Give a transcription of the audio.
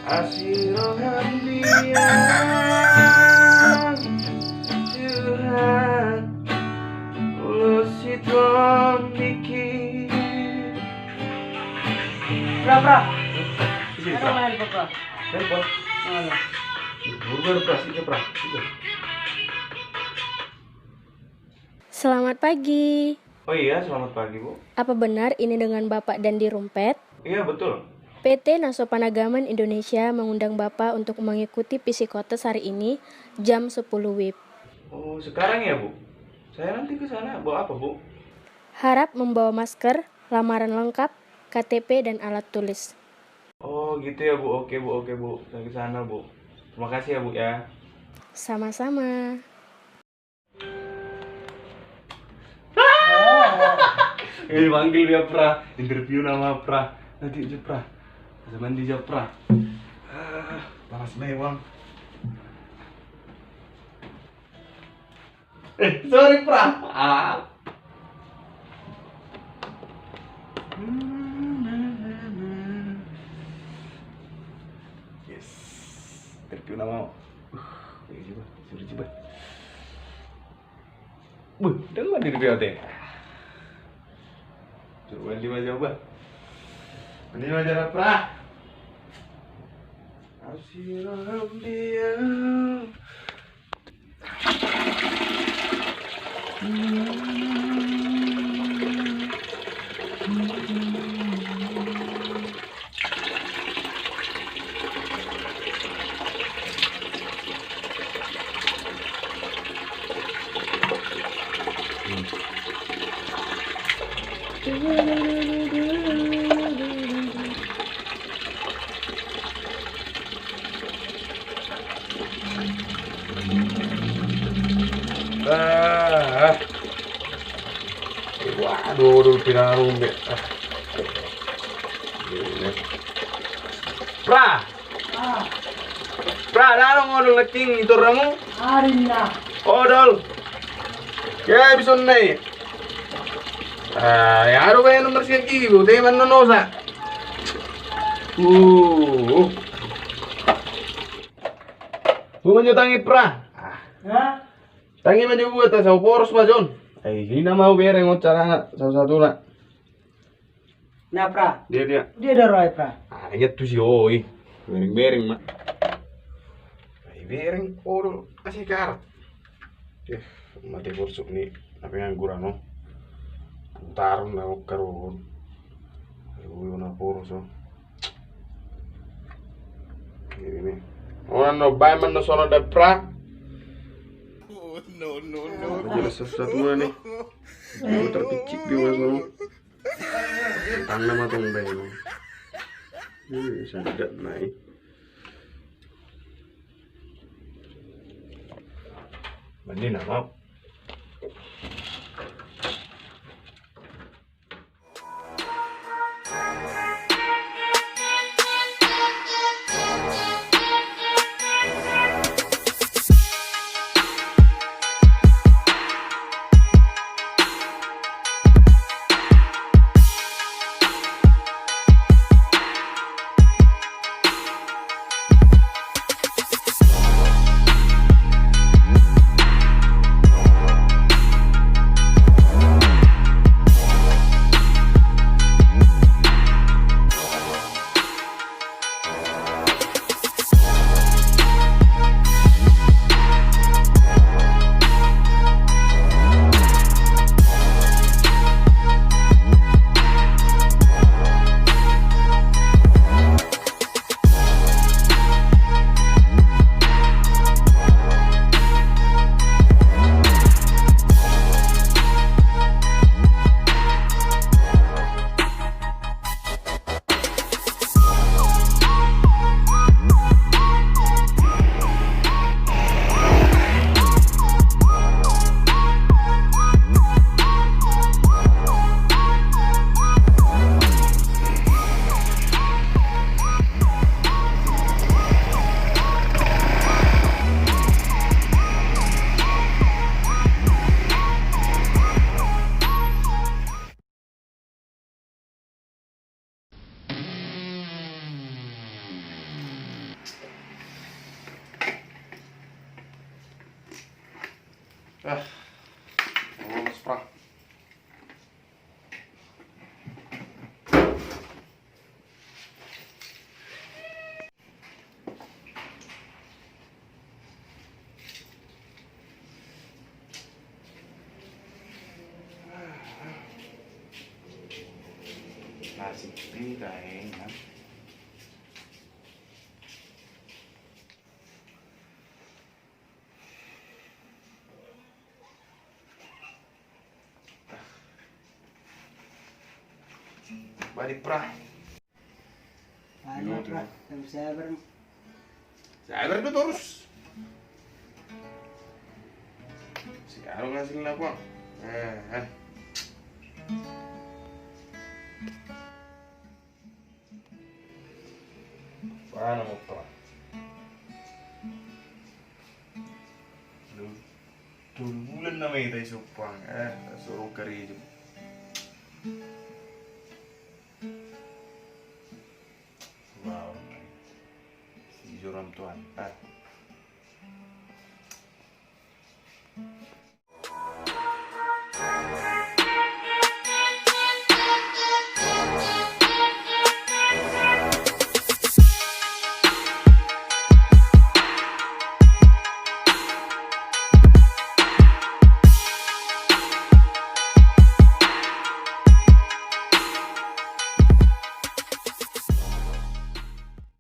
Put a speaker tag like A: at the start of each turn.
A: Asirohan dia Tuhan Lo sitron dikit.
B: Pra.
A: Sini,
B: Ano
A: pra.
B: main pa pra?
A: Telepon.
B: Ano?
A: Burger, pra. Sini, pra. Sini.
C: Selamat pagi.
A: Oh iya, selamat pagi, Bu.
C: Apa benar ini dengan Bapak Dandi Rumpet?
A: Iya, betul.
C: PT Nasopanagaman Indonesia mengundang Bapak untuk mengikuti psikotes hari ini jam 10 WIB.
A: Oh, sekarang ya, Bu? Saya nanti ke sana bawa apa, Bu?
C: Harap membawa masker, lamaran lengkap, KTP dan alat tulis.
A: Oh, gitu ya, Bu. Oke, Bu. Oke, Bu. Saya ke sana, Bu. Terima kasih ya, Bu ya.
C: Sama-sama.
A: Panggil dia, Pra. Interview nama Pra. Nanti aja, Pra. Bisa mandi aja, Pra. Panas mewang. Sorry, Pra. Yes. Interview nama. Ini coba, suruh coba. Udah nggak di BOT? Coba di mana coba? Ini mana Pra? Asirohan dia. Waduh, pinarumbe. Pra, dah ngomong ngecing itu ramu.
B: Arin na.
A: Odol. Ya bisa nih. Yaru kayak nomor sekian bu, tapi mana nosa. Bukan tangi pra.
B: Ha?
A: Tangi maju gua tas poros bajon. Ini nama bereng cara salah satu nak.
B: Na pra.
A: Dia.
B: Dia dah roy pra.
A: Ingat tuh sih, oi. Bereng mak. Bereng poros kasih karat. Mati borsuk nih, tapi ngangguran no. Tarung na karon. Ayo na poros oh. Ini. Orang no bay man no sono da pra. No. Jelas satu nih. Aku terpicik di mana. Tangan mah tong bay no. Ini sangat naik. Mandi na mau. Ah, males pra. Nasi tidak enak. Balik pra.
B: Ano, pra? Sabar.
A: Sabar tuh terus. Sekarang ngasih apa? Paano mo pra? Bulan na may tayo supang. Suruh kari.